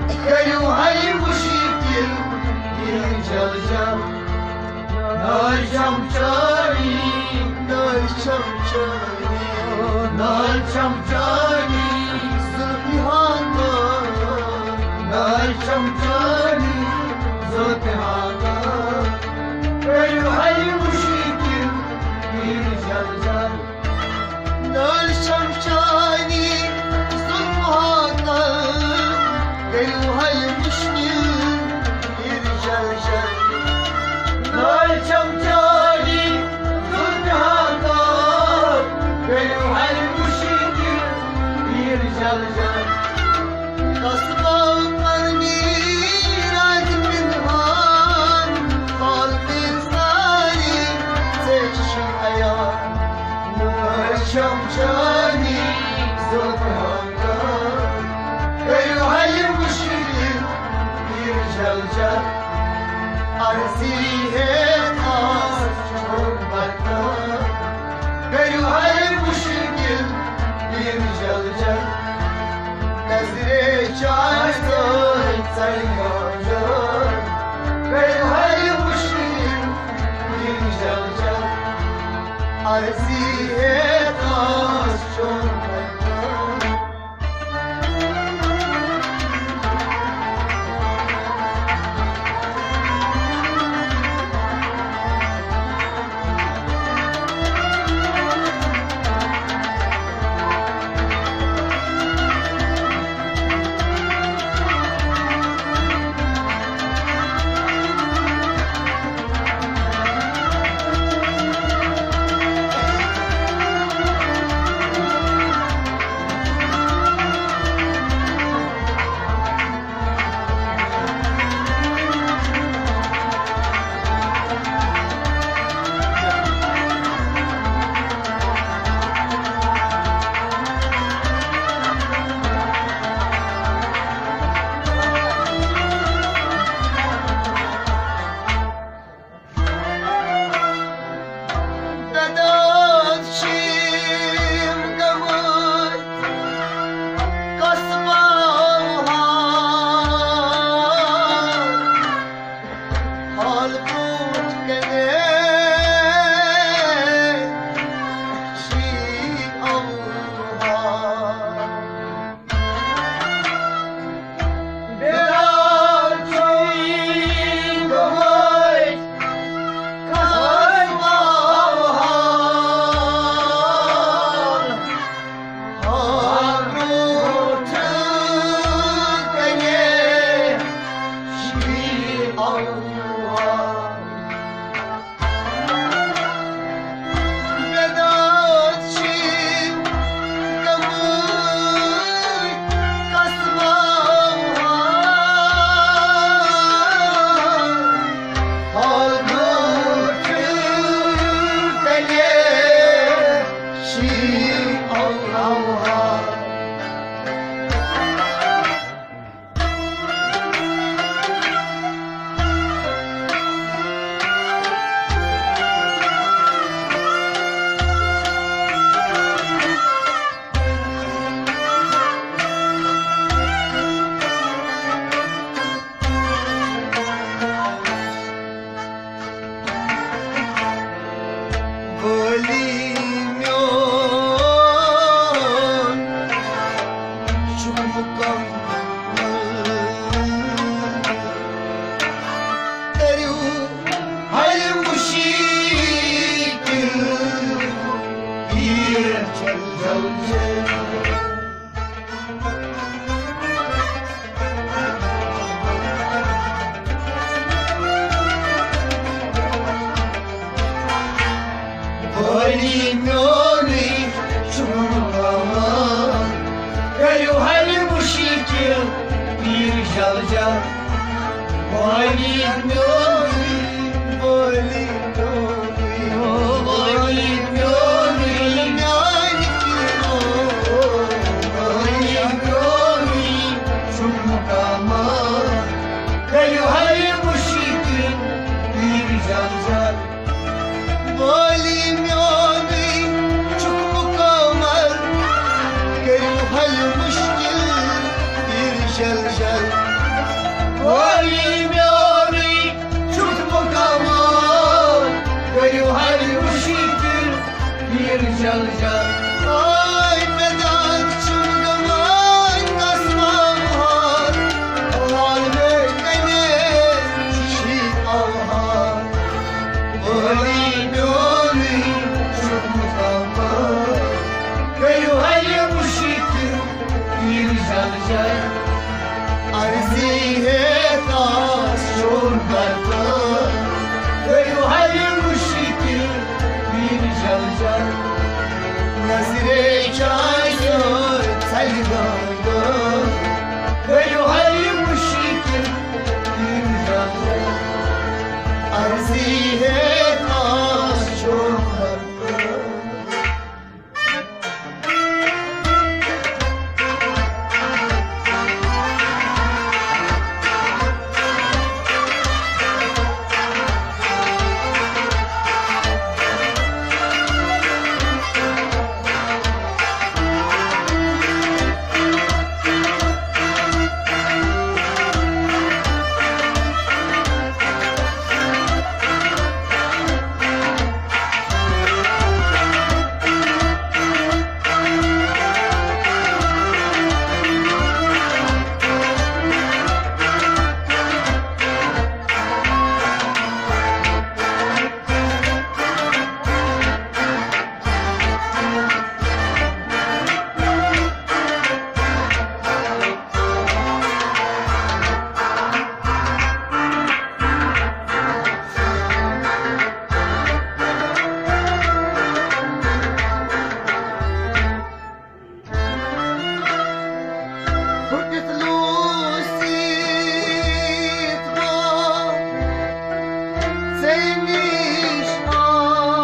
گلو های مشکل این جلجل نال چمچاری نال چمچاری نال چمچاری زلفی هانا نال چمچاری زلفی هانا گلو های مشکل این جلجل نال چمچاری زلفی هانا گلو های مشکل این جلجل نال چمچاری زلفی هانا گلو های مشکل این جلجل قصبم میرد منهان قلب ثاني تشي حياة نار شمشاني صوت هنگام گلوهای مشکل بیرجلجل عرضیه تاز چون بدنام گلوهای مشکل بیرجلجل نظر چاشتای سریعان گلوهای مشکل بیرجلجل عرضیه تاز چون بدنام المشكل يرجل جل волі мьори, чуть мукамон, гаю гаю шикир, bir jalja. Ay medak çılgıman kasman har, hal bekene çişi alhar. Volí mьори, чуть мукамон, gаю gаю şikir, bir jalja. Arzihe tas şorgarda, gаю gаю şikir, bir jalja. Nazire çayı telgada, gаю gаю şikir, bir jalja. Arzihe tas şorgarda. Seni